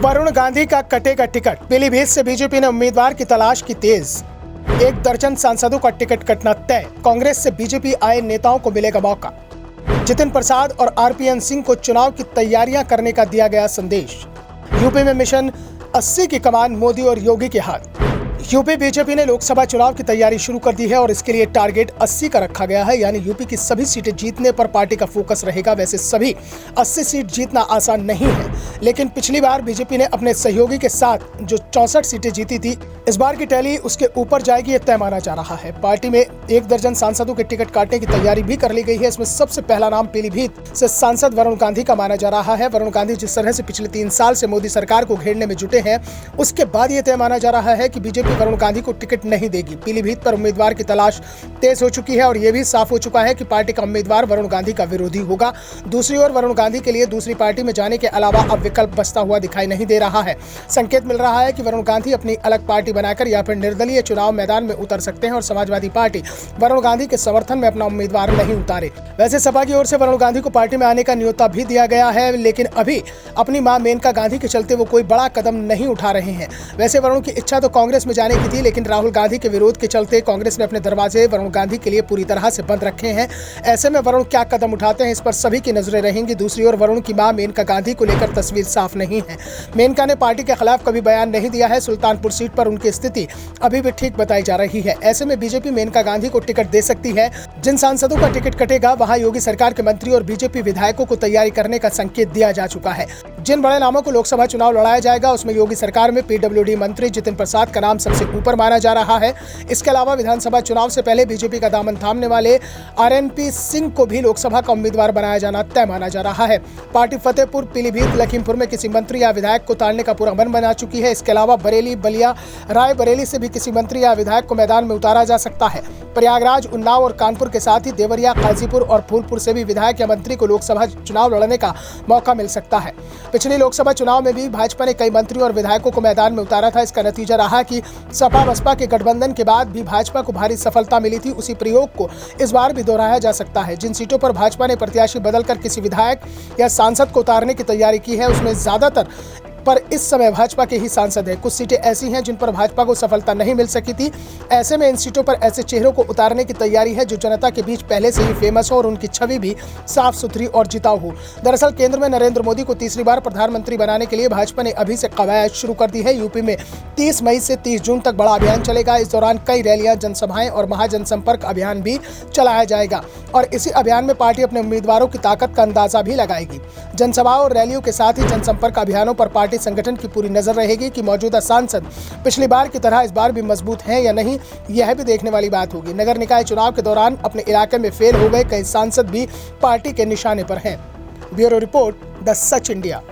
वरुण गांधी का कटेगा टिकट। पीलीभीत से बीजेपी ने उम्मीदवार की तलाश की तेज। 1 दर्जन सांसदों का टिकट कटना तय। कांग्रेस से बीजेपी आए नेताओं को मिलेगा मौका। जितिन प्रसाद और आरपीएन सिंह को चुनाव की तैयारियां करने का दिया गया संदेश। यूपी में मिशन 80 की कमान मोदी और योगी के हाथ। यूपी बीजेपी ने लोकसभा चुनाव की तैयारी शुरू कर दी है और इसके लिए टारगेट 80 का रखा गया है, यानी यूपी की सभी सीटें जीतने पर पार्टी का फोकस रहेगा। वैसे सभी 80 सीट जीतना आसान नहीं है, लेकिन पिछली बार बीजेपी ने अपने सहयोगी के साथ जो 64 सीटें जीती थी, इस बार की टैली उसके ऊपर जाएगी, ये तय माना जा रहा है। पार्टी में 1 दर्जन सांसदों के टिकट काटने की तैयारी भी कर ली गई है। इसमें सबसे पहला नाम पीलीभीत से सांसद वरुण गांधी का माना जा रहा है। वरुण गांधी जिस तरह से पिछले 3 साल से मोदी सरकार को घेरने में जुटे हैं, उसके बाद ये तय माना जा रहा है कि बीजेपी वरुण गांधी को टिकट नहीं देगी। पीलीभीत पर उम्मीदवार की तलाश तेज हो चुकी है और यह भी साफ हो चुका है कि पार्टी का उम्मीदवार वरुण गांधी का विरोधी होगा। दूसरी ओर वरुण गांधी के लिए दूसरी पार्टी में जाने के अलावा अब विकल्प बचता हुआ दिखाई नहीं दे रहा है। संकेत मिल रहा है कि वरुण गांधी अपनी अलग पार्टी बनाकर या फिर निर्दलीय चुनाव मैदान में उतर सकते हैं और समाजवादी पार्टी वरुण गांधी के समर्थन में अपना उम्मीदवार नहीं उतारे। वैसे सपा की ओर से वरुण गांधी को पार्टी में आने का न्योता भी दिया गया है, लेकिन अभी अपनी मां मेनका गांधी के चलते वो कोई बड़ा कदम नहीं उठा रहे हैं। वैसे वरुण की इच्छा तो कांग्रेस में जाने की थी, लेकिन राहुल गांधी के विरोध के चलते कांग्रेस ने अपने दरवाजे वरुण गांधी के लिए पूरी तरह से बंद रखे हैं। ऐसे में वरुण क्या कदम उठाते हैं, इस पर सभी की नजरें रहेंगी। दूसरी ओर वरुण की मां मेनका गांधी को लेकर तस्वीर साफ नहीं है। मेनका ने पार्टी के खिलाफ कभी बयान नहीं दिया है। सुल्तानपुर सीट पर उनकी स्थिति अभी भी ठीक बताई जा रही है। ऐसे में बीजेपी मेनका गांधी को टिकट दे सकती है। जिन सांसदों का टिकट कटेगा वहां योगी सरकार के मंत्री और बीजेपी विधायकों को तैयारी करने का संकेत दिया जा चुका है। जिन बड़े नामों को लोकसभा चुनाव लड़ाया जाएगा, उसमें योगी सरकार में पीडब्ल्यूडी मंत्री जितिन प्रसाद का नाम सबसे ऊपर माना जा रहा है। इसके अलावा विधानसभा चुनाव से पहले बीजेपी का दामन थामने वाले आरएनपी सिंह को भी लोकसभा का उम्मीदवार बनाया जाना तय माना जा रहा है। पार्टी फतेहपुर, पीलीभीत, लखीमपुर में किसी मंत्री या विधायक को ताड़ने का पूरा मन बना चुकी है। इसके अलावा बरेली, बलिया, रायबरेली से भी किसी मंत्री या विधायक को मैदान में उतारा जा सकता है। प्रयागराज, उन्नाव और कानपुर के साथ ही देवरिया, गाजीपुर और फूलपुर से भी विधायक या मंत्री को लोकसभा चुनाव लड़ने का मौका मिल सकता है। पिछले लोकसभा चुनाव में भी भाजपा ने कई मंत्री और विधायकों को मैदान में उतारा था। इसका नतीजा रहा कि सपा बसपा के गठबंधन के बाद भी भाजपा को भारी सफलता मिली थी। उसी प्रयोग को इस बार भी दोहराया जा सकता है। जिन सीटों पर भाजपा ने प्रत्याशी बदलकर किसी विधायक या सांसद को उतारने की तैयारी की है, उसमें ज्यादातर पर इस समय भाजपा के ही सांसद हैं। कुछ सीटें ऐसी हैं जिन पर भाजपा को सफलता नहीं मिल सकी थी। ऐसे में इन सीटों पर ऐसे चेहरों को उतारने की तैयारी है जो जनता के बीच पहले से ही फेमस हो और उनकी छवि भी साफ सुथरी और जिताऊ हो। दरअसल केंद्र में नरेंद्र मोदी को तीसरी बार प्रधानमंत्री बनाने के लिए भाजपा ने अभी से कवायद शुरू कर दी है। यूपी में 30 मई से 30 जून तक बड़ा अभियान चलेगा। इस दौरान कई रैलियां, जनसभाएं और महाजनसंपर्क अभियान भी चलाया जाएगा और इसी अभियान में पार्टी अपने उम्मीदवारों की ताकत का अंदाजा भी लगाएगी। जनसभाओं और रैलियों के साथ ही जनसंपर्क अभियानों पर पार्टी संगठन की पूरी नजर रहेगी कि मौजूदा सांसद पिछली बार की तरह इस बार भी मजबूत हैं या नहीं, यह भी देखने वाली बात होगी। नगर निकाय चुनाव के दौरान अपने इलाके में फेल हो गए कई सांसद भी पार्टी के निशाने पर हैं। Bureau report, the such India.